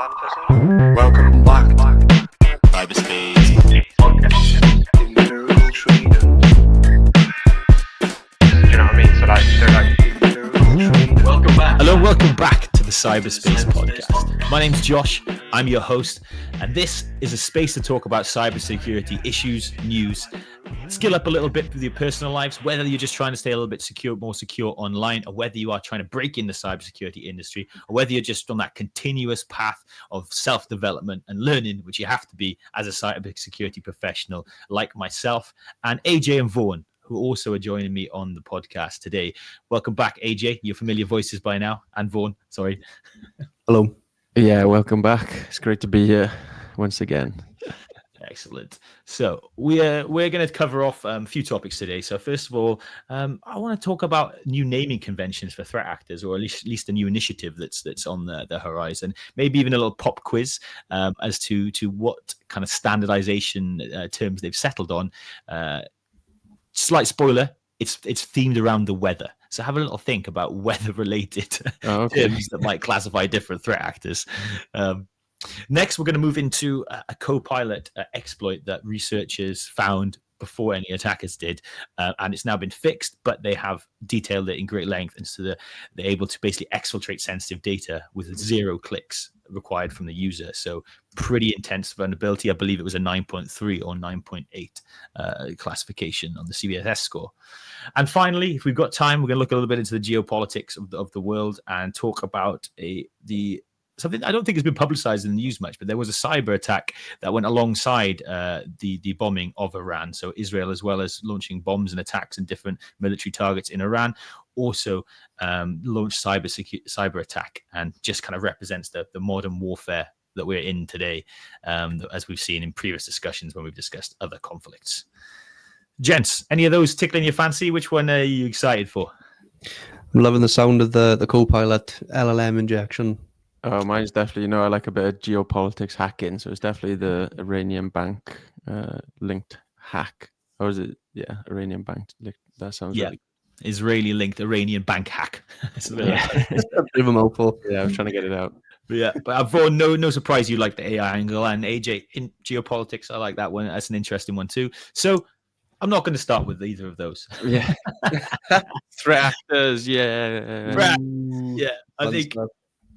Welcome back. Cyberspace podcast. Empirical freedom. Do you know what I mean? So like, they're like, Welcome back. Hello, welcome back to the Cyberspace podcast. My name's Josh, I'm your host, and this is a space to talk about cybersecurity issues, news, skill up a little bit with your personal lives, whether you're just trying to stay a little bit more secure online, or whether you are trying to break in the cybersecurity industry, or whether you're just on that continuous path of self-development and learning, which you have to be as a cybersecurity professional like myself, and AJ and Vaughan, who also are joining me on the podcast today. Welcome back, AJ. You're familiar voices by now. And Vaughan, sorry. Hello. Yeah, welcome back. It's great to be here once again. Excellent. So we're going to cover off a few topics today. So first of all, I want to talk about new naming conventions for threat actors, or at least a new initiative that's on the horizon. Maybe even a little pop quiz as to what kind of standardization terms they've settled on. Slight spoiler, it's themed around the weather. So have a little think about weather-related terms that might classify different threat actors. Next, we're going to move into a CoPilot exploit that researchers found before any attackers did, and it's now been fixed, but they have detailed it in great length, and so they're able to basically exfiltrate sensitive data with 0 clicks required from the user. So pretty intense vulnerability. I believe it was a 9.3 or 9.8 classification on the CVSS score. And finally, if we've got time, we're going to look a little bit into the geopolitics of the world and talk about something I don't think has been publicized in the news much, but there was a cyber attack that went alongside the bombing of Iran. So Israel, as well as launching bombs and attacks in different military targets in Iran, also launched cyber attack, and just kind of represents the modern warfare that we're in today, as we've seen in previous discussions when we've discussed other conflicts. Gents, any of those tickling your fancy? Which one are you excited for? I'm loving the sound of the CoPilot LLM injection. Oh, mine's definitely, I like a bit of geopolitics hacking, so it's definitely the Iranian bank linked hack. Or is it? Yeah, Iranian bank. That sounds really Israeli linked Iranian bank hack. It's a bit of a mouthful. Yeah, I was trying to get it out. Yeah, but Vaughan, no surprise you like the AI angle, and AJ in geopolitics, I like that one. That's an interesting one too. So I'm not going to start with either of those. Yeah, threat actors. Yeah, I think.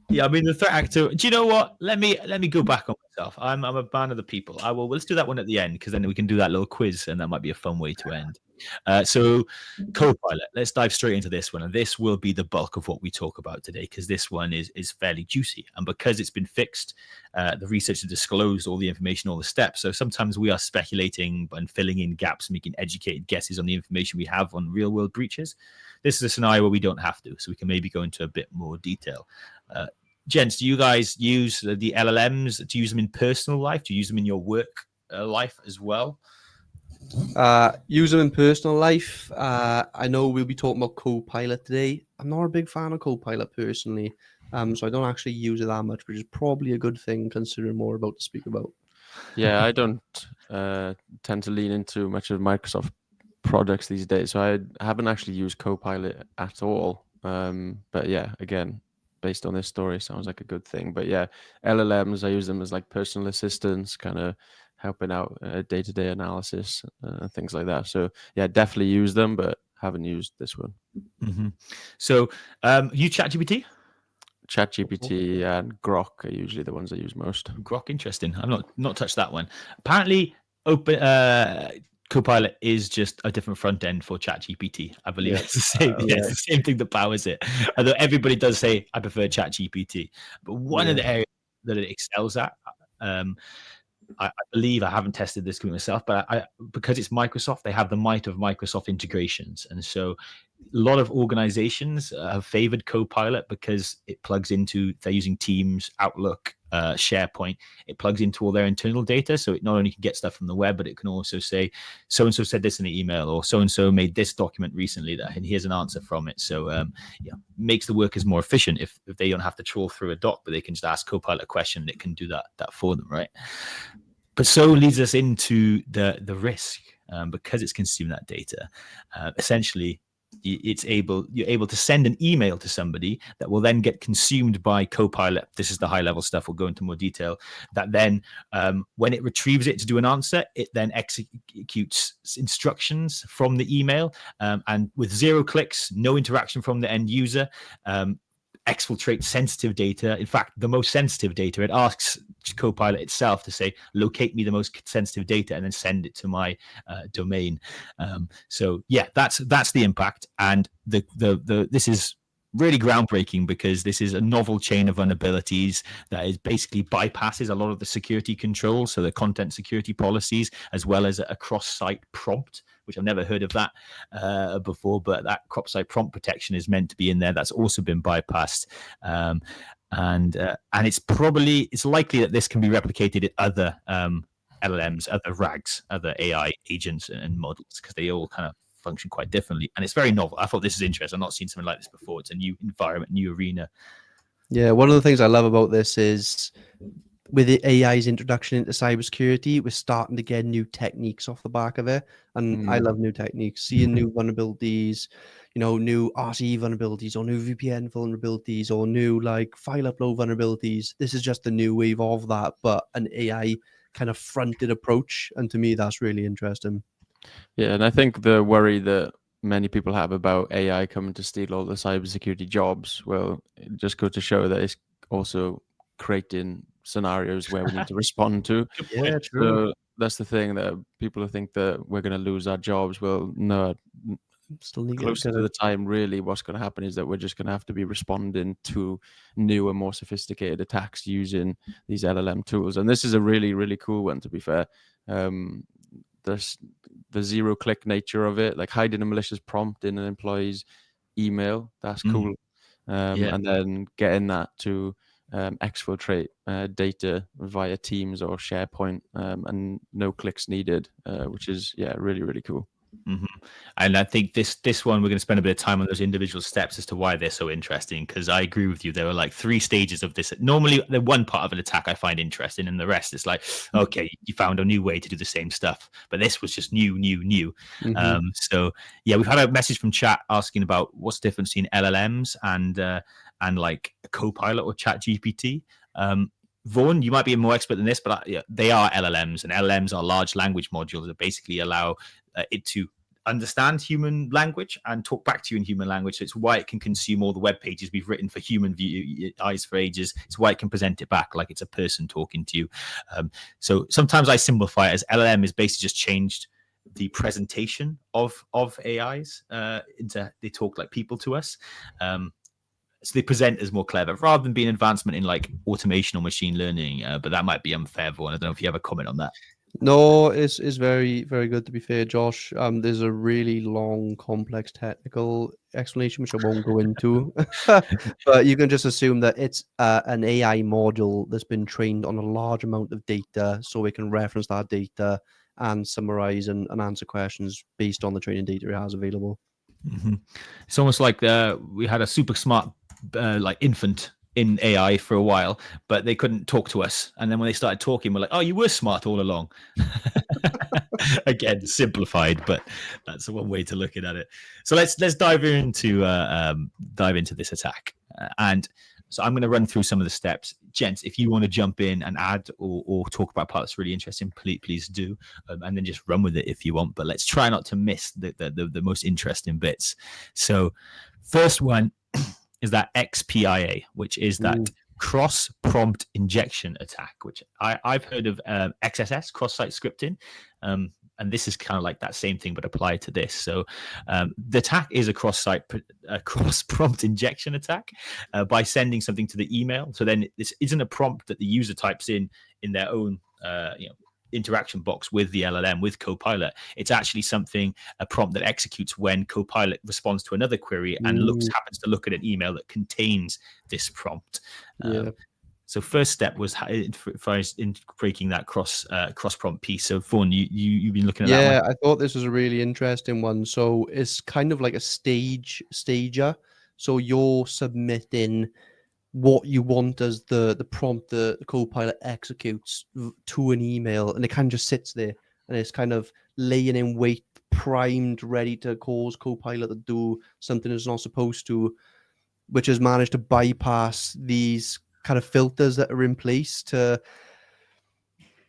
Yeah, I mean the threat actor. Do you know what? Let me go back on myself. I'm a man of the people. Let's do that one at the end, because then we can do that little quiz, and that might be a fun way to end. So CoPilot. Let's dive straight into this one, and this will be the bulk of what we talk about today, because this one is fairly juicy, and because it's been fixed, the researchers disclosed all the information, all the steps. So sometimes we are speculating and filling in gaps, making educated guesses on the information we have on real world breaches. This is a scenario where we don't have to, so we can maybe go into a bit more detail. Gents, do you guys use the LLMs? Do you use them in personal life? Do you use them in your work life as well? Use them in personal life. I know we'll be talking about CoPilot today. I'm not a big fan of CoPilot personally, so I don't actually use it that much, which is probably a good thing considering more about to speak about. Yeah, I don't tend to lean into much of Microsoft products these days, so I haven't actually used CoPilot at all. But yeah, again, based on this story, sounds like a good thing. But yeah, LLMs, I use them as like personal assistants, kind of helping out day-to-day analysis, things like that. So yeah, definitely use them, but haven't used this one. Mm-hmm. So you ChatGPT? ChatGPT and Grok are usually the ones I use most. Grok, interesting. I've not touched that one. Apparently, CoPilot is just a different front end for ChatGPT. I believe it's the same. It's the same thing that powers it. Although everybody does say I prefer ChatGPT, but one of the areas that it excels at, I believe, I haven't tested this myself, but because it's Microsoft, they have the might of Microsoft integrations, and so a lot of organizations have favored CoPilot because it plugs into. They're using Teams, Outlook, SharePoint. It plugs into all their internal data, so it not only can get stuff from the web, but it can also say, so and so said this in the email, or so and so made this document recently, and here's an answer from it. So makes the workers more efficient if they don't have to trawl through a doc, but they can just ask CoPilot a question and it can do that for them, right? But so leads us into the risk, because it's consuming that data. Essentially, you're able to send an email to somebody that will then get consumed by CoPilot. This is the high level stuff. We'll go into more detail. That then, when it retrieves it to do an answer, it then executes instructions from the email, and with 0 clicks, no interaction from the end user. Exfiltrate sensitive data. In fact, the most sensitive data. It asks CoPilot itself to say, locate me the most sensitive data, and then send it to my domain. So yeah, that's the impact. And this is really groundbreaking because this is a novel chain of vulnerabilities that is basically bypasses a lot of the security controls, so the content security policies, as well as a cross-site prompt, which I've never heard of that before, but that cross-site prompt protection is meant to be in there. That's also been bypassed. And it's likely that this can be replicated in other LLMs, other RAGs, other AI agents and models, because they all kind of function quite differently, and it's very novel. I thought this is interesting. I've not seen something like this before. It's a new environment, new arena. Yeah, one of the things I love about this is with the AI's introduction into cybersecurity, we're starting to get new techniques off the back of it. And I love new techniques, seeing new vulnerabilities, new RCE vulnerabilities or new VPN vulnerabilities or new like file upload vulnerabilities. This is just the new wave of that, but an AI kind of fronted approach. And to me, that's really interesting. Yeah, and I think the worry that many people have about AI coming to steal all the cybersecurity jobs, well, it just goes to show that it's also creating scenarios where we need to respond to. Yeah, true. So that's the thing, that people think that we're going to lose our jobs. Well, no, Still need closer to the time, really, what's going to happen is that we're just going to have to be responding to new and more sophisticated attacks using these LLM tools. And this is a really, really cool one, to be fair. There's the 0 click nature of it, like hiding a malicious prompt in an employee's email. That's cool. And then getting that to exfiltrate data via Teams or SharePoint, and no clicks needed, which is really, really cool. And I think this one, we're going to spend a bit of time on those individual steps as to why they're so interesting, because I agree with you. There are like 3 stages of this. Normally the one part of an attack I find interesting, and the rest is like, okay, you found a new way to do the same stuff, but this was just new. So yeah, we've had a message from chat asking about what's the difference between LLMs and like Copilot or Chat GPT. Vaughan, you might be more expert than this, but they are LLMs, and LLMs are large language modules that basically allow it to understand human language and talk back to you in human language. So it's why it can consume all the web pages we've written for human eyes for ages. It's why it can present it back like it's a person talking to you. So sometimes I simplify it as LLM is basically just changed the presentation of AIs into they talk like people to us. So they present as more clever rather than being advancement in like automation or machine learning. But that might be unfair, Vaughan. I don't know if you have a comment on that. No, it's very, very good, to be fair, Josh. There's a really long, complex technical explanation, which I won't go into. But you can just assume that it's an AI model that's been trained on a large amount of data, so it can reference that data and summarize and answer questions based on the training data it has available. It's almost like we had a super smart like infant in AI for a while, but they couldn't talk to us. And then when they started talking, we're like, oh, you were smart all along. Again, simplified, but that's one way to look at it. So let's dive into this attack. And so I'm going to run through some of the steps. Gents, if you want to jump in and add or talk about part that's really interesting, please do. And then just run with it if you want. But let's try not to miss the most interesting bits. So first one is that XPIA, which is that cross-prompt injection attack, which I've heard of XSS, cross-site scripting. And this is kind of like that same thing, but applied to this. So the attack is a cross-prompt injection attack by sending something to the email. So then this isn't a prompt that the user types in their own interaction box with the LLM, with Copilot. It's actually a prompt that executes when Copilot responds to another query and happens to look at an email that contains this prompt. So first step was in breaking that cross prompt piece. So Vaughan, you've been looking at that one. Yeah, I thought this was a really interesting one. So it's kind of like a stager. So you're submitting what you want as the prompt the Copilot executes to an email, and it kind of just sits there, and it's kind of laying in wait, primed, ready to cause CoPilot to do something it's not supposed to, which has managed to bypass these kind of filters that are in place to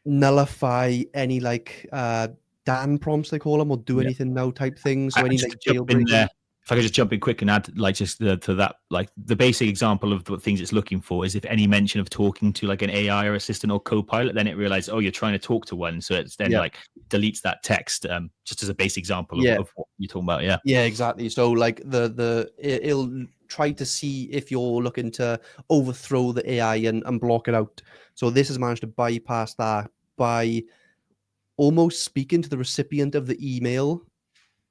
nullify any like Dan prompts they call them, or do Yeah. anything now type things. So I any just like jump in jailbreaking. there. If I could just jump in quick and add, like, just to that, like the basic example of the things it's looking for is if any mention of talking to like an AI or assistant or co-pilot, then it realizes, oh, you're trying to talk to one, so it's then Yeah. like deletes that text, just as a basic example Yeah. of what you're talking about. Yeah. Yeah, exactly. So like it'll try to see if you're looking to overthrow the AI and block it out. So this has managed to bypass that by almost speaking to the recipient of the email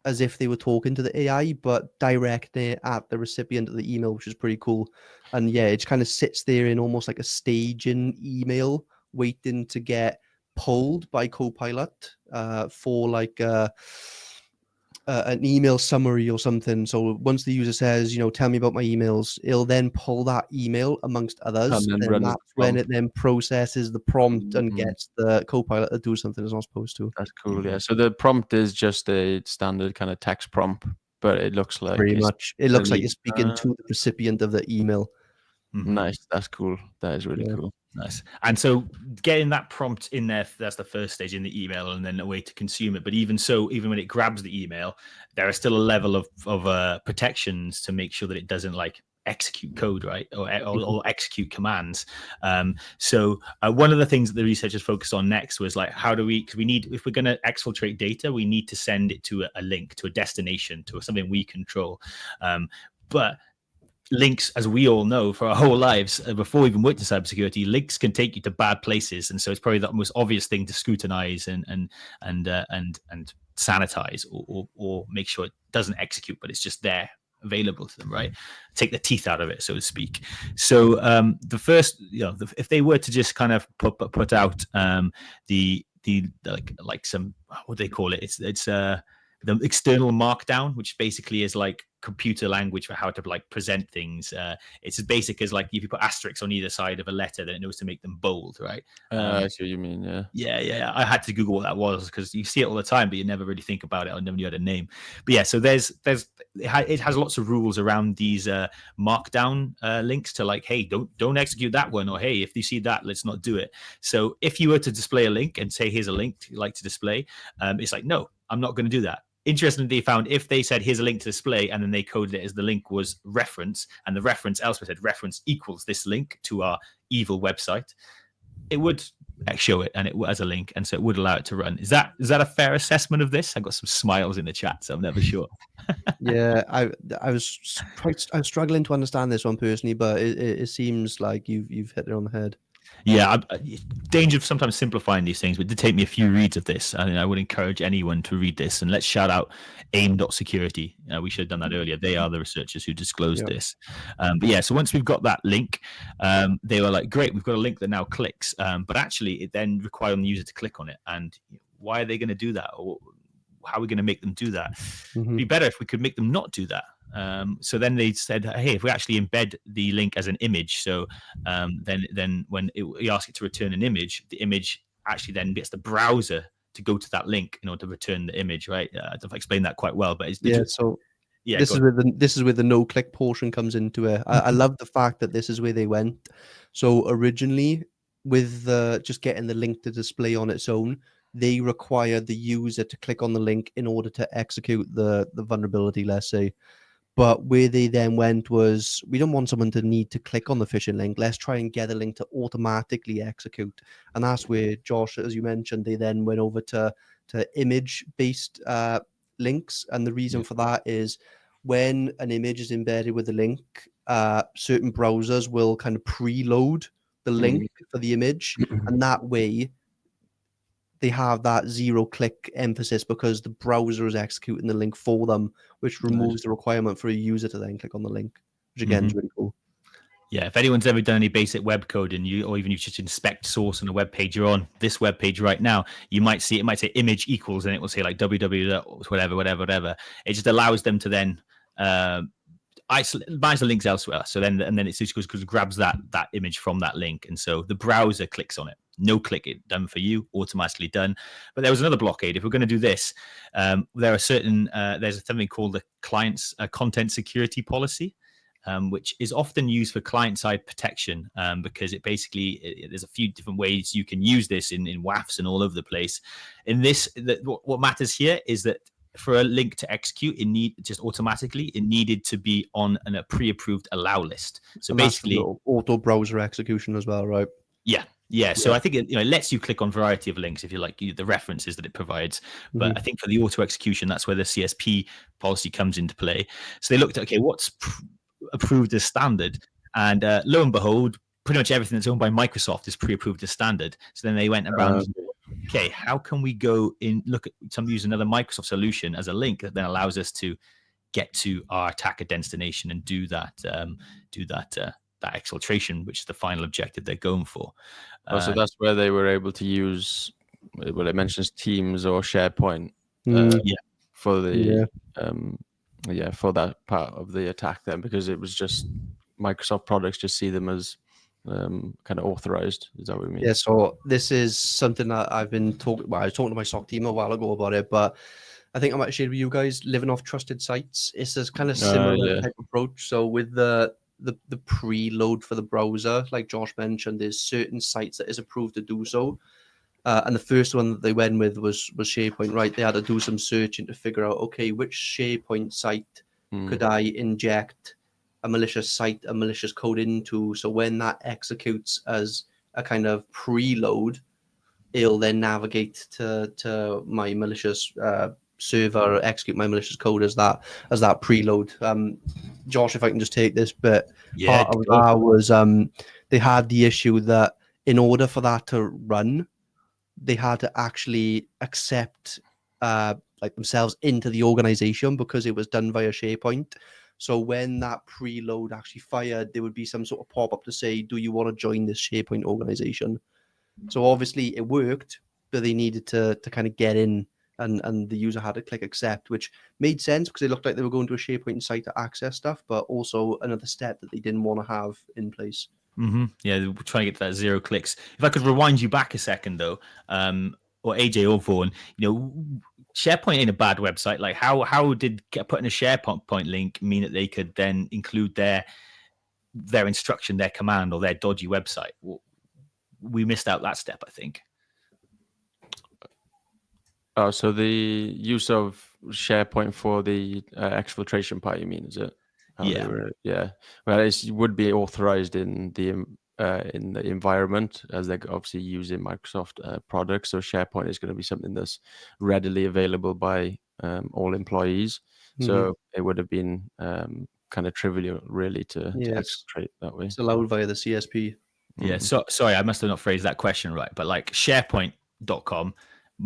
as if they were talking to the AI, but directing it at the recipient of the email, which is pretty cool. And yeah, it kind of sits there in almost like a staging email, waiting to get pulled by Copilot for like an email summary or something. So once the user says, tell me about my emails, it'll then pull that email amongst others. And then And run the that's when it prompt. then processes the prompt and Mhm. gets the Copilot to do something it's not supposed to. That's cool. Yeah. So the prompt is just a standard kind of text prompt, but it looks like Pretty it's much. It looks like really you're speaking to the recipient of the email. Mhm. nice. That's cool. That is really Yeah. cool. Nice. And so getting that prompt in there, that's the first stage in the email, and then a way to consume it. But even so, even when it grabs the email, there is still a level of protections to make sure that it doesn't like execute code, right? Or execute commands. So one of the things that the researchers focused on next was like, how do we, because we need, if we're going to exfiltrate data, we need to send it to a link, to a destination, to something we control. But links, as we all know for our whole lives, before we even worked in cybersecurity, links can take you to bad places, and so it's probably the most obvious thing to scrutinize and sanitize, or make sure it doesn't execute, but it's just there available to them, right? Take the teeth out of it, so to speak. So the first, if they were to just kind of put out the like some, what do they call it? It's the external markdown, which basically is like computer language for how to like present things. It's as basic as like if you put asterisks on either side of a letter, then it knows to make them bold, right? I see what you mean. Yeah. Yeah. I had to Google what that was because you see it all the time, but you never really think about it. I never knew had a name. But yeah, so it has lots of rules around these markdown links to like, hey, don't execute that one, or hey, if you see that, let's not do it. So if you were to display a link and say, here's a link you like to display, it's like, no, I'm not going to do that. Interestingly, they found if they said here's a link to display and then they coded it as the link was reference, and the reference elsewhere said reference equals this link to our evil website, it would show it and it as a link, and so it would allow it to run. Is that a fair assessment of this? I got some smiles in the chat, so I'm never sure. Yeah, I was struggling to understand this one personally, but it seems like you've hit it on the head. Yeah, danger of sometimes simplifying these things, but it did take me a few reads of this. And I would encourage anyone to read this. And let's shout out aim.security. We should have done that earlier. They are the researchers who disclosed this. But yeah, so once we've got that link, they were like, great, we've got a link that now clicks. But actually, it then required the user to click on it. And why are they going to do that? Or how are we going to make them do that? It'd be better if we could make them not do that. So then they said, hey, if we actually embed the link as an image, so then when you ask it to return an image, the image actually then gets the browser to go to that link in order to return the image, right? I don't know if I explained that quite well, but it's so yeah, this is where the no click portion comes into it. I love the fact that this is where they went. So originally, with just getting the link to display on its own, they required the user to click on the link in order to execute the vulnerability, let's say. But where they then went was, we don't want someone to need to click on the phishing link. Let's try and get a link to automatically execute. And that's where, Josh, as you mentioned, they then went over to image-based links. And the reason for that is when an image is embedded with a link, certain browsers will kind of preload the link for the image. And that way, they have that zero-click emphasis because the browser is executing the link for them, which removes the requirement for a user to then click on the link, which again is really cool. Yeah, if anyone's ever done any basic web code and or even you just inspect source on a web page, you're on this web page right now, you might see it might say image equals, and it will say like www whatever. It just allows them to then buys the links elsewhere. So then it just grabs that image from that link, and so the browser clicks on it. no click it done for you, automatically done. But there was another blockade. If we're going to do this, there are certain there's something called the client's content security policy, which is often used for client-side protection, because it basically there's a few different ways you can use this in WAFs and all over the place. In this, what matters here is that for a link to execute, it needed to be on a pre-approved allow list. So And basically, that's auto browser execution as well, right? Yeah. So I think it lets you click on a variety of links if you like the references that it provides. But I think for the auto execution, that's where the CSP policy comes into play. So they looked at, okay, what's approved as standard, and lo and behold, pretty much everything that's owned by Microsoft is pre-approved as standard. So then they went around, okay, how can we go in, look at use another Microsoft solution as a link that then allows us to get to our attacker destination and do that that exfiltration, which is the final objective they're going for. So that's where they were able to use, well, it mentions Teams or SharePoint for the for that part of the attack then, because it was just Microsoft products just see them as kind of authorized. Is that what you mean? Yeah, so this is something that I've been talking about. I was talking to my SOC team a while ago about it, but I think I might share with you guys, living off trusted sites. It's this kind of similar type approach. So with the preload for the browser, like Josh mentioned, there's certain sites that is approved to do so. And the first one that they went with was SharePoint, right? They had to do some searching to figure out, okay, which SharePoint site could I inject a malicious site, a malicious code into? So when that executes as a kind of preload, it'll then navigate to my malicious server, or execute my malicious code as that preload. Josh, if I can just take this bit, part of that was they had the issue that in order for that to run, they had to actually accept like themselves into the organization because it was done via SharePoint. So when that preload actually fired, there would be some sort of pop-up to say, do you want to join this SharePoint organization? So obviously it worked, but they needed to kind of get in, and the user had to click accept, which made sense because it looked like they were going to a SharePoint site to access stuff, but also another step that they didn't want to have in place. Yeah, we're trying to get to that 0 clicks. If I could rewind you back a second, though, or AJ or Vaughan, SharePoint ain't a bad website. Like, how did putting a SharePoint link mean that they could then include their instruction, their command, or their dodgy website? We missed out that step, I think. Oh, so the use of SharePoint for the exfiltration part, you mean, is it? Yeah. Well, it would be authorized in the environment, as they're obviously using Microsoft products. So SharePoint is going to be something that's readily available by all employees. So it would have been kind of trivial, really, to exfiltrate that way. It's allowed via the CSP. Yeah. So sorry, I must have not phrased that question right. But like SharePoint.com,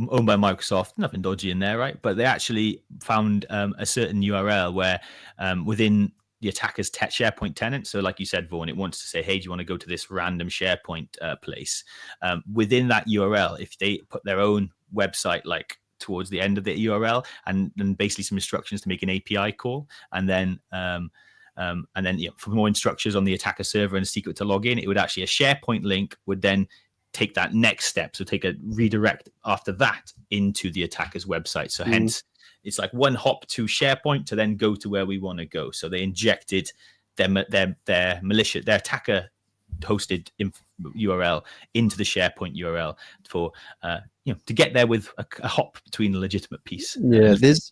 owned by Microsoft, nothing dodgy in there, right? But they actually found a certain URL where within the attacker's SharePoint tenant, so like you said, Vaughan, it wants to say, hey, do you want to go to this random SharePoint place? Within that URL, if they put their own website like towards the end of the URL, and then basically some instructions to make an API call, and then for more instructions on the attacker server and a secret to log in, it would actually, a SharePoint link would then take that next step. So take a redirect after that into the attacker's website. So hence it's like one hop to SharePoint to then go to where we want to go. So they injected their malicious, their attacker hosted URL into the SharePoint URL for to get there with a hop between the legitimate piece. Yeah, there's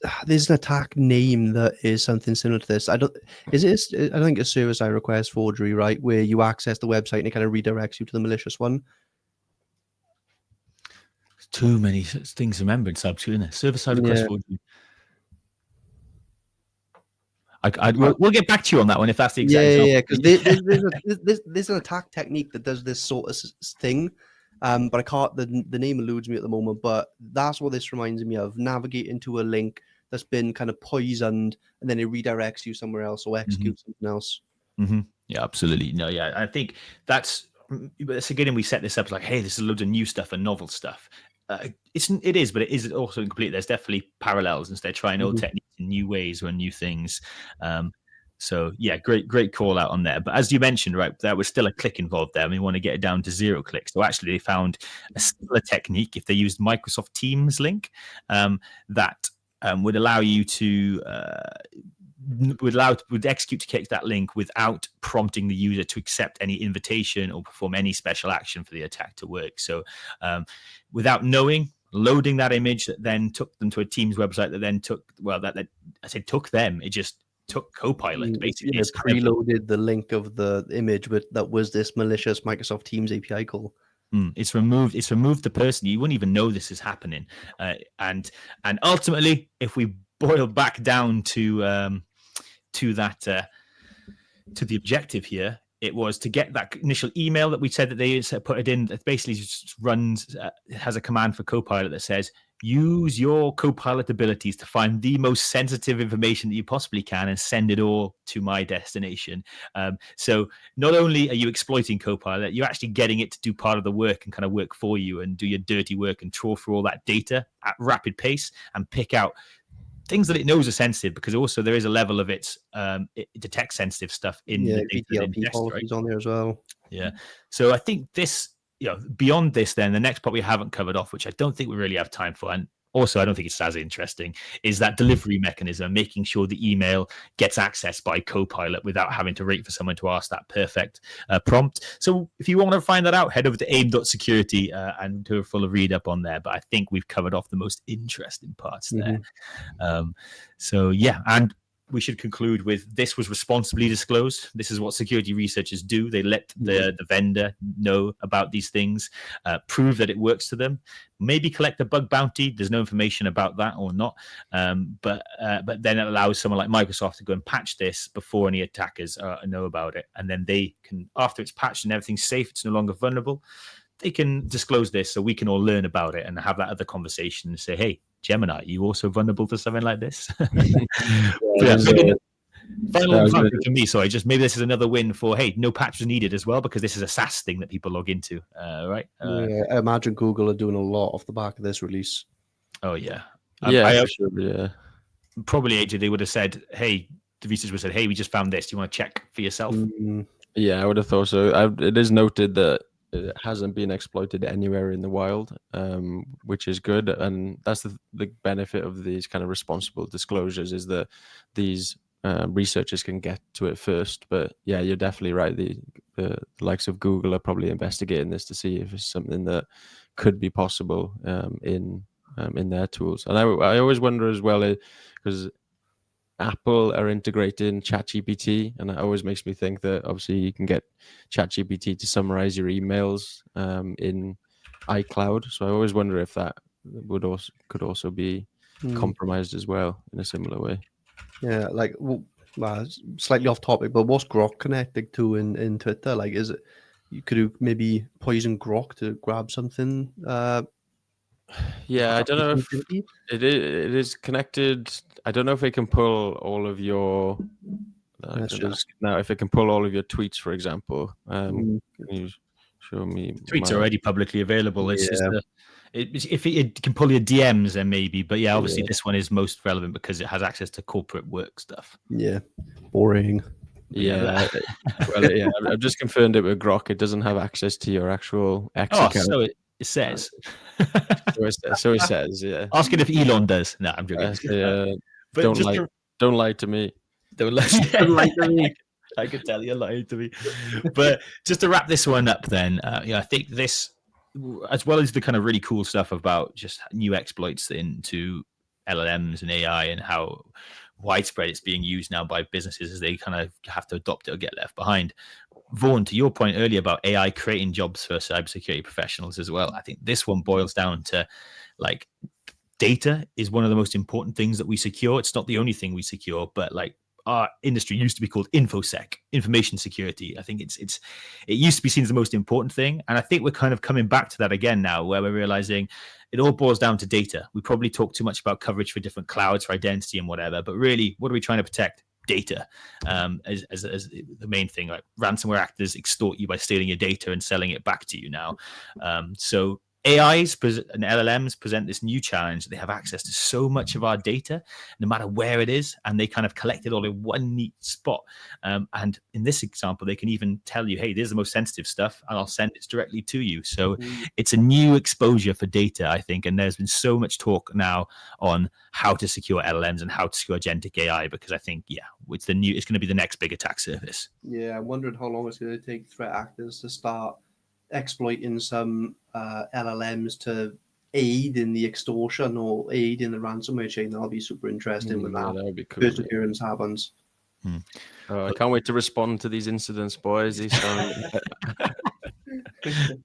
an attack name that is something similar to this. I don't think it's server-side request forgery, right? Where you access the website and it kind of redirects you to the malicious one. Too many things to remember in Subs, isn't it? Server-side request forgery. We'll get back to you on that one if that's the exact example. Yeah, because there's an attack technique that does this sort of thing, but I can't. The name eludes me at the moment. But that's what this reminds me of: navigating to a link that's been kind of poisoned, and then it redirects you somewhere else or executes something else. Yeah, absolutely. No, yeah, I think that's again. We set this up like, hey, this is loads of new stuff and novel stuff. It is, but it is also incomplete. There's definitely parallels, and they're trying old techniques in new ways or new things. So yeah, great call out on there. But as you mentioned, right, there was still a click involved there, and we want to get it down to 0 clicks. So actually, they found a similar technique if they used Microsoft Teams link that would allow you to would execute to click that link without prompting the user to accept any invitation or perform any special action for the attack to work. So without knowing, loading that image that then took them to a Teams website that then took took them. It just took CoPilot basically. It preloaded the link of the image, but that was this malicious Microsoft Teams API call. It's removed the person. You wouldn't even know this is happening. And ultimately, if we boil back down to the objective here, it was to get that initial email that we said that they put it in. That basically just runs, has a command for CoPilot that says, use your CoPilot abilities to find the most sensitive information that you possibly can and send it all to my destination. So not only are you exploiting CoPilot, you're actually getting it to do part of the work and kind of work for you and do your dirty work and trawl through all that data at rapid pace and pick out things that it knows are sensitive, because also there is a level of it detects sensitive stuff in the data VTLP policies on there as well. Yeah. So I think this, beyond this, then the next part we haven't covered off, which I don't think we really have time for, and also I don't think it's as interesting, is that delivery mechanism, making sure the email gets accessed by CoPilot without having to wait for someone to ask that perfect prompt. So if you want to find that out, head over to aim.security and do a full read up on there. But I think we've covered off the most interesting parts there. So yeah, and we should conclude with this was responsibly disclosed. This is what security researchers do. They let the vendor know about these things, prove that it works to them, maybe collect a bug bounty. There's no information about that or not. But then it allows someone like Microsoft to go and patch this before any attackers know about it. And then they can, after it's patched and everything's safe, it's no longer vulnerable, they can disclose this so we can all learn about it and have that other conversation and say, hey, Gemini, you also vulnerable to something like this? Final for me, sorry, just maybe this is another win for, hey, no patch was needed as well, because this is a SaaS thing that people log into, right? I imagine Google are doing a lot off the back of this release. Oh, yeah. Probably, AJ, they would have said, hey, the researchers would have said, hey, we just found this. Do you want to check for yourself? Yeah, I would have thought so. It is noted that it hasn't been exploited anywhere in the wild, which is good, and that's the benefit of these kind of responsible disclosures, is that these researchers can get to it first. But yeah, you're definitely right. The likes of Google are probably investigating this to see if it's something that could be possible in their tools. And I always wonder as well, because Apple are integrating ChatGPT, and it always makes me think that obviously you can get ChatGPT to summarize your emails in iCloud. So I always wonder if that could also be compromised as well in a similar way. Yeah, like slightly off topic, but what's Grok connected to in Twitter? Like, is it could you maybe poison Grok to grab something? Yeah, I don't know if it is connected. I don't know if it can pull all of your. Now, if it can pull all of your tweets, for example, can you show me? Tweets are already publicly available. It's just if it can pull your DMs, then maybe. But yeah, obviously this one is most relevant because it has access to corporate work stuff. Yeah, boring. Yeah, well, yeah. I've just confirmed it with Grok. It doesn't have access to your actual X account. So it says. So it says, yeah. Ask it if Elon does. No, I'm joking. But don't lie to me. Don't lie to me. I could tell you're lying to me. But just to wrap this one up, then, I think this, as well as the kind of really cool stuff about just new exploits into LLMs and AI and how widespread it's being used now by businesses as they kind of have to adopt it or get left behind. Vaughan, to your point earlier about AI creating jobs for cybersecurity professionals as well, I think this one boils down to, like, data is one of the most important things that we secure. It's not the only thing we secure, but like our industry used to be called InfoSec, information security. I think it used to be seen as the most important thing. And I think we're kind of coming back to that again now, where we're realizing it all boils down to data. We probably talk too much about coverage for different clouds, for identity and whatever, but really, what are we trying to protect? Data as the main thing. Like, ransomware actors extort you by stealing your data and selling it back to you now. So and LLMs present this new challenge. They have access to so much of our data, no matter where it is, and they kind of collect it all in one neat spot. And in this example, they can even tell you, hey, this is the most sensitive stuff, and I'll send it directly to you. So it's a new exposure for data, I think. And there's been so much talk now on how to secure LLMs and how to secure agentic AI, because I think, it's going to be the next big attack surface. Yeah, I'm wondering how long it's going to take threat actors to start exploiting some LLMs to aid in the extortion or aid in the ransomware chain. That'll be super interesting when that would be cool. perseverance happens. I can't wait to respond to these incidents, boys. These sound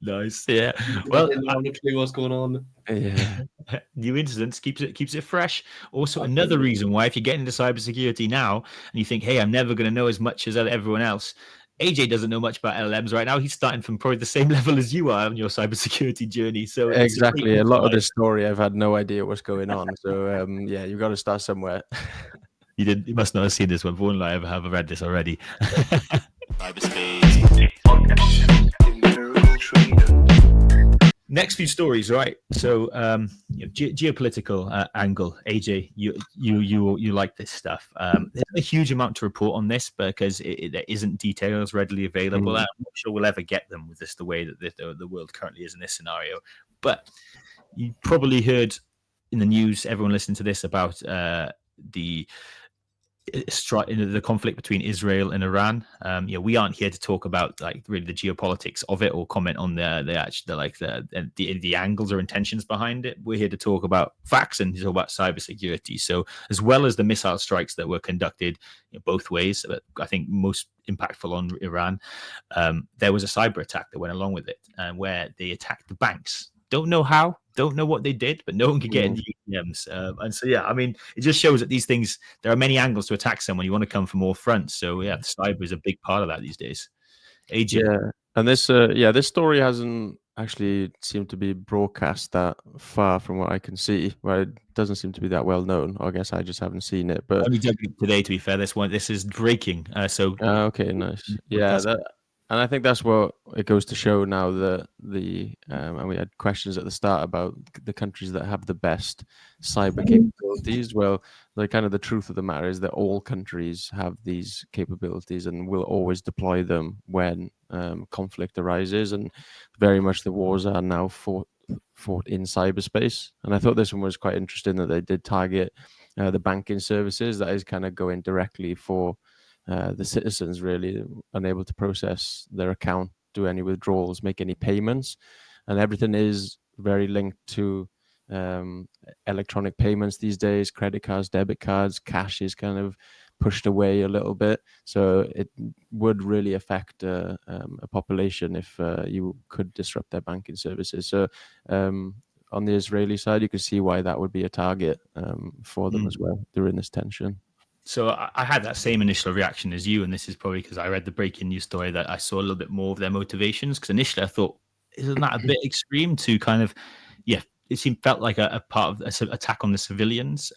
Nice. Yeah. Well, honestly, what's going on? Yeah. New incidents keeps it fresh. Also, another reason why, if you get into cybersecurity now and you think, hey, I'm never going to know as much as everyone else, AJ doesn't know much about LLMs right now. He's starting from probably the same level as you are on your cybersecurity journey. So exactly, a lot of this story, I've had no idea what's going on. So you've got to start somewhere. You must not have seen this one. Won't I ever have read this already? Cyberspace podcast. Empirical trading. Next few stories, right? So, geopolitical angle. AJ, you like this stuff. There's a huge amount to report on this because there isn't details readily available. I'm not sure we'll ever get them with this the way that the world currently is in this scenario. But you probably heard in the news, everyone listening to this, about the conflict between Israel and Iran. We aren't here to talk about like really the geopolitics of it or comment on the angles or intentions behind it. We're here to talk about facts and talk about cybersecurity. So as well as the missile strikes that were conducted both ways, but I think most impactful on Iran, there was a cyber attack that went along with it, where they attacked the banks. Don't know how, don't know what they did, but no one could get in the ATMs. And so, it just shows that these things, there are many angles to attack someone. You want to come from all fronts. So, cyber is a big part of that these days. AJ. Yeah, and this story hasn't actually seemed to be broadcast that far from what I can see. Well, it doesn't seem to be that well known. I guess I just haven't seen it. But only dug it today, to be fair. This is breaking. Okay, nice. Yeah, and I think that's what it goes to show now that and we had questions at the start about the countries that have the best cyber capabilities. Well, the truth of the matter is that all countries have these capabilities and will always deploy them when conflict arises. And very much the wars are now fought in cyberspace. And I thought this one was quite interesting that they did target the banking services. That is kind of going directly for the citizens, really unable to process their account, do any withdrawals, make any payments, and everything is very linked to electronic payments these days. Credit cards, debit cards, cash is kind of pushed away a little bit, so it would really affect a population if you could disrupt their banking services. So on the Israeli side, you can see why that would be a target for them as well during this tension. So I had that same initial reaction as you, and this is probably because I read the breaking news story that I saw a little bit more of their motivations. Because initially I thought, isn't that a bit extreme to kind of, it felt like a part of an attack on the civilians,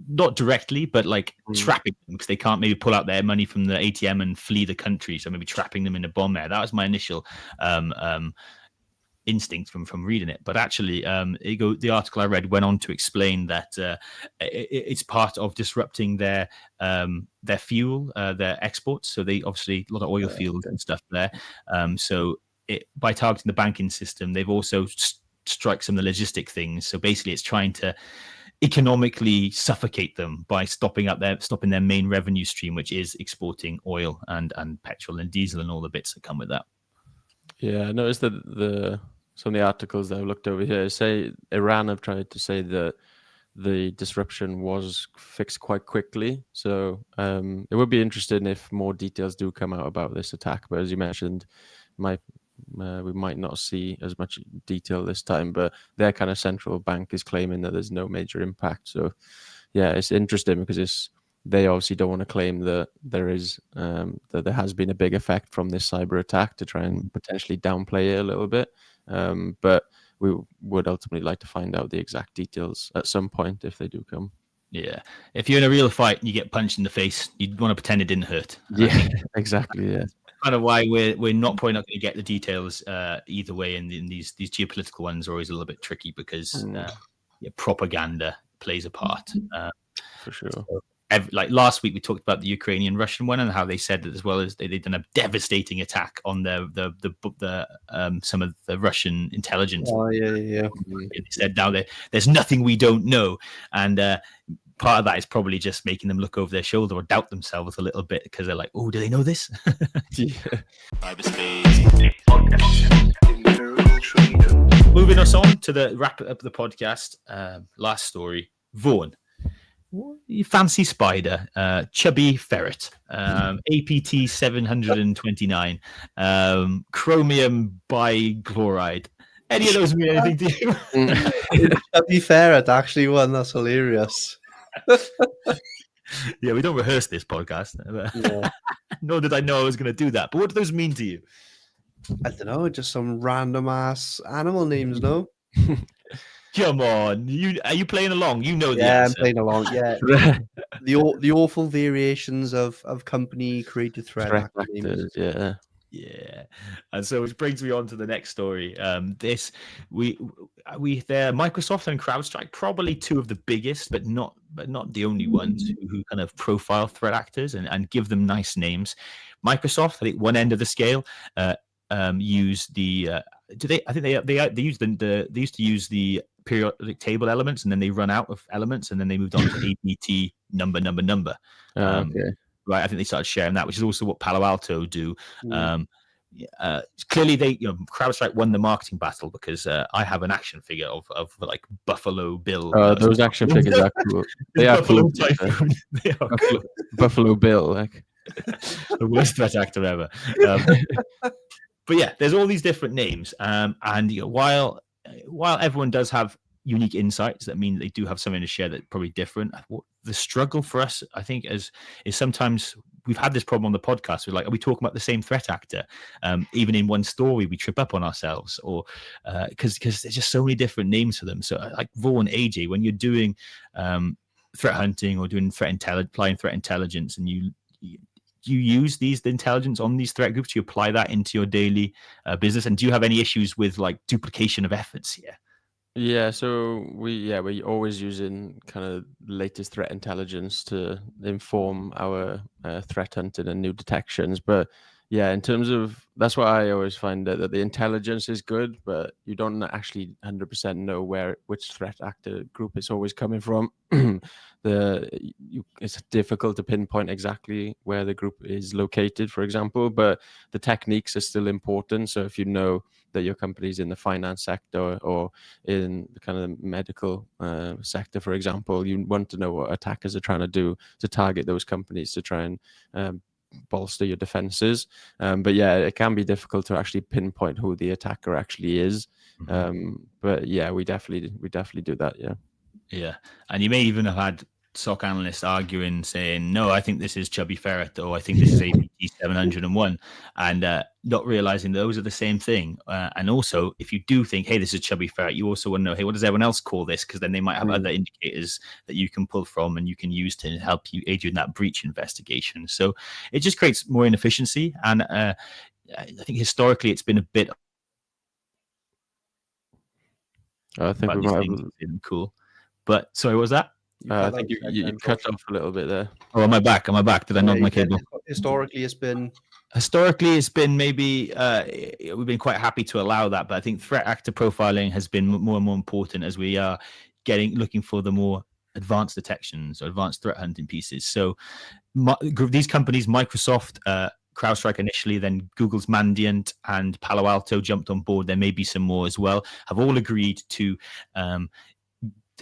not directly, but like trapping them because they can't maybe pull out their money from the ATM and flee the country. So maybe trapping them in a bomb there. That was my initial instinct from reading it, but actually the article I read went on to explain that it's part of disrupting their fuel, their exports. So they obviously a lot of oil fields and stuff there. By targeting the banking system, they've also strike some of the logistic things. So basically it's trying to economically suffocate them by stopping their main revenue stream, which is exporting oil and petrol and diesel and all the bits that come with that. Yeah, I noticed that some of the articles that I've looked over here say Iran have tried to say that the disruption was fixed quite quickly. So it would be interesting if more details do come out about this attack. But as you mentioned, we might not see as much detail this time. But their kind of central bank is claiming that there's no major impact. So yeah, it's interesting because they obviously don't want to claim that there has been a big effect from this cyber attack to try and potentially downplay it a little bit. But we would ultimately like to find out the exact details at some point if they do come. Yeah. If you're in a real fight and you get punched in the face, you'd want to pretend it didn't hurt. Yeah, exactly. Yeah. kind of why we're not probably not going to get the details either way. And in these geopolitical ones are always a little bit tricky because propaganda plays a part. For sure. So, like last week, we talked about the Ukrainian-Russian one and how they said that as well as they'd done a devastating attack on the some of the Russian intelligence. Oh yeah. They said now there's nothing we don't know, and part of that is probably just making them look over their shoulder or doubt themselves a little bit because they're like, oh, do they know this? Cyberspace podcast. Empirical freedom. Moving us on to the wrap up the podcast. Last story, Vaughan. You fancy spider, chubby ferret, APT 729, chromium bichloride. Any of those mean anything to you? Chubby ferret actually won. That's hilarious. Yeah, we don't rehearse this podcast. Yeah. Nor did I know I was going to do that. But what do those mean to you? I don't know, just some random ass animal names, no? Come on, are you playing along? You know the Yeah, answer. I'm playing along. Yeah, the awful variations of company created threat actor names. actors, yeah. Yeah, and so which brings me on to the next story. This we they're Microsoft and CrowdStrike, probably two of the biggest, but not the only ones who kind of profile threat actors and give them nice names. Microsoft, I think one end of the scale, use the I think they use they used to use the periodic table elements, and then they run out of elements, and then they moved on to APT number. Okay. Right, I think they started sharing that, which is also what Palo Alto do. Clearly, CrowdStrike won the marketing battle because I have an action figure of like Buffalo Bill. Those action figures are cool. They are cool. They are cool. Buffalo Bill, like The worst threat actor ever. But yeah, there's all these different names, and while everyone does have unique insights that mean they do have something to share that's probably different, the struggle for us, I think, is sometimes we've had this problem on the podcast. We're like, are we talking about the same threat actor? Even in one story, we trip up on ourselves, or because there's just so many different names for them. So, like Vaughan, AJ, when you're doing threat hunting or doing applying threat intelligence, and you use the intelligence on these threat groups, you apply that into your daily business, and do you have any issues with like duplication of efforts here? Yeah, so we're always using kind of latest threat intelligence to inform our threat hunting and new detections. But yeah, in terms of, that's why I always find that the intelligence is good, but you don't actually 100% know which threat actor group it's always coming from. It's difficult to pinpoint exactly where the group is located, for example, but the techniques are still important. So if you know that your company is in the finance sector or in the kind of medical sector, for example, you want to know what attackers are trying to do to target those companies to try and bolster your defenses. But yeah, it can be difficult to actually pinpoint who the attacker actually is. But yeah, we definitely do that. Yeah, and you may even have had SOC analysts arguing, saying, no, I think this is Chubby Ferret, or I think this is APT 701, and not realizing those are the same thing. And also, if you do think, hey, this is Chubby Ferret, you also want to know, hey, what does everyone else call this? Because then they might have other indicators that you can pull from and you can use to help aid you in that breach investigation. So it just creates more inefficiency. And I think historically it's been a bit. I think we might have been cool. But sorry, what was that? I think you cut off a little bit there. Oh, am I back? Did I knock my cable? Historically, it's been maybe we've been quite happy to allow that, but I think threat actor profiling has been more and more important as we are looking for the more advanced detections or advanced threat hunting pieces. So these companies, Microsoft, CrowdStrike initially, then Google's Mandiant and Palo Alto jumped on board. There may be some more as well, have all agreed to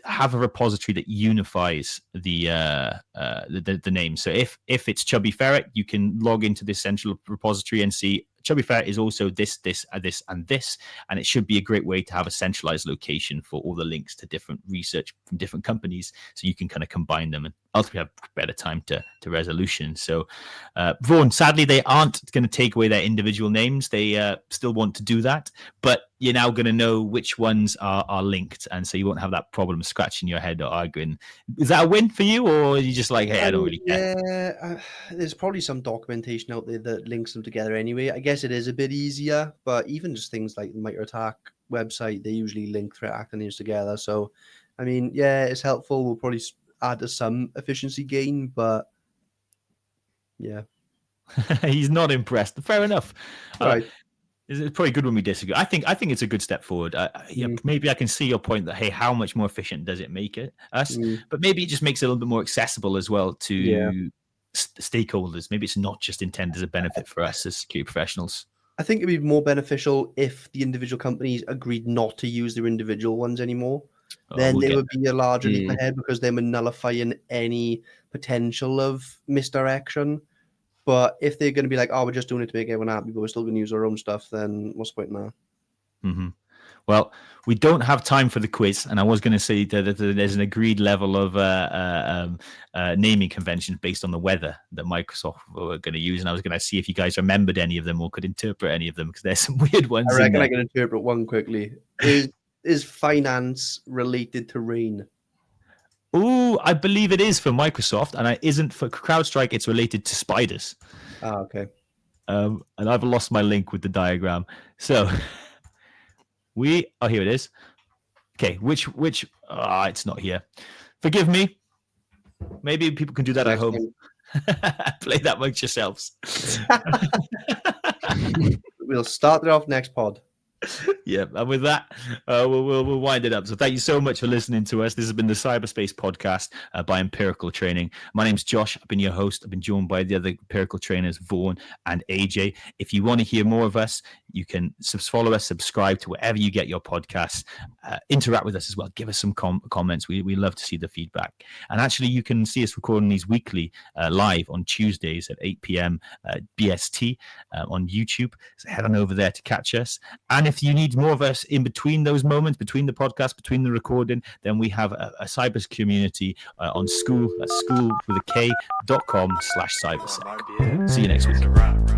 have a repository that unifies the name. So if it's Chubby Ferret, you can log into this central repository and see Chubby Ferret is also this, and this, and it should be a great way to have a centralized location for all the links to different research from different companies, so you can kind of combine them and ultimately have better time to resolution. So, Vaughan, sadly, they aren't going to take away their individual names. They still want to do that, but you're now going to know which ones are linked, and so you won't have that problem scratching your head or arguing. Is that a win for you, or are you just like, hey, I don't really care? Yeah, there's probably some documentation out there that links them together anyway. I guess it is a bit easier, but even just things like the MicroAttack website, they usually link threat actor names together. So, I mean, yeah, it's helpful. We'll probably add to some efficiency gain, but yeah. He's not impressed. Fair enough. Right. It's probably good when we disagree. I think it's a good step forward. Maybe I can see your point that, hey, how much more efficient does it make us? But maybe it just makes it a little bit more accessible as well to stakeholders. Maybe it's not just intended as a benefit for us as security professionals. I think it'd be more beneficial if the individual companies agreed not to use their individual ones anymore. Then they would be a larger leap ahead, because they were nullifying any potential of misdirection. But if they're going to be like, oh, we're just doing it to make everyone happy, but we're still going to use our own stuff, then what's the point in that? Mm-hmm. Well, we don't have time for the quiz, and I was going to say that there's an agreed level of naming conventions based on the weather that Microsoft were going to use, and I was going to see if you guys remembered any of them or could interpret any of them, because there's some weird ones. I reckon I can interpret one quickly. Is finance related to rain? Oh, I believe it is for Microsoft, and it isn't for CrowdStrike. It's related to spiders. Ah, okay. And I've lost my link with the diagram. So here it is. Okay, which it's not here. Forgive me. Maybe people can do that at home. Play that amongst yourselves. We'll start it off next pod. Yeah, and with that, we'll wind it up. So thank you so much for listening to us. This has been the Cyberspace Podcast by Empirical Training. My name's Josh. I've been your host. I've been joined by the other Empirical trainers, Vaughan and AJ. If you want to hear more of us, you can follow us, subscribe to wherever you get your podcasts, interact with us as well. Give us some comments. We love to see the feedback. And actually, you can see us recording these weekly live on Tuesdays at 8 p.m. BST on YouTube. So head on over there to catch us. And if you need more of us in between those moments, between the podcast, between the recording, then we have a cyber community on school with a K.com/cybersec. See you next week.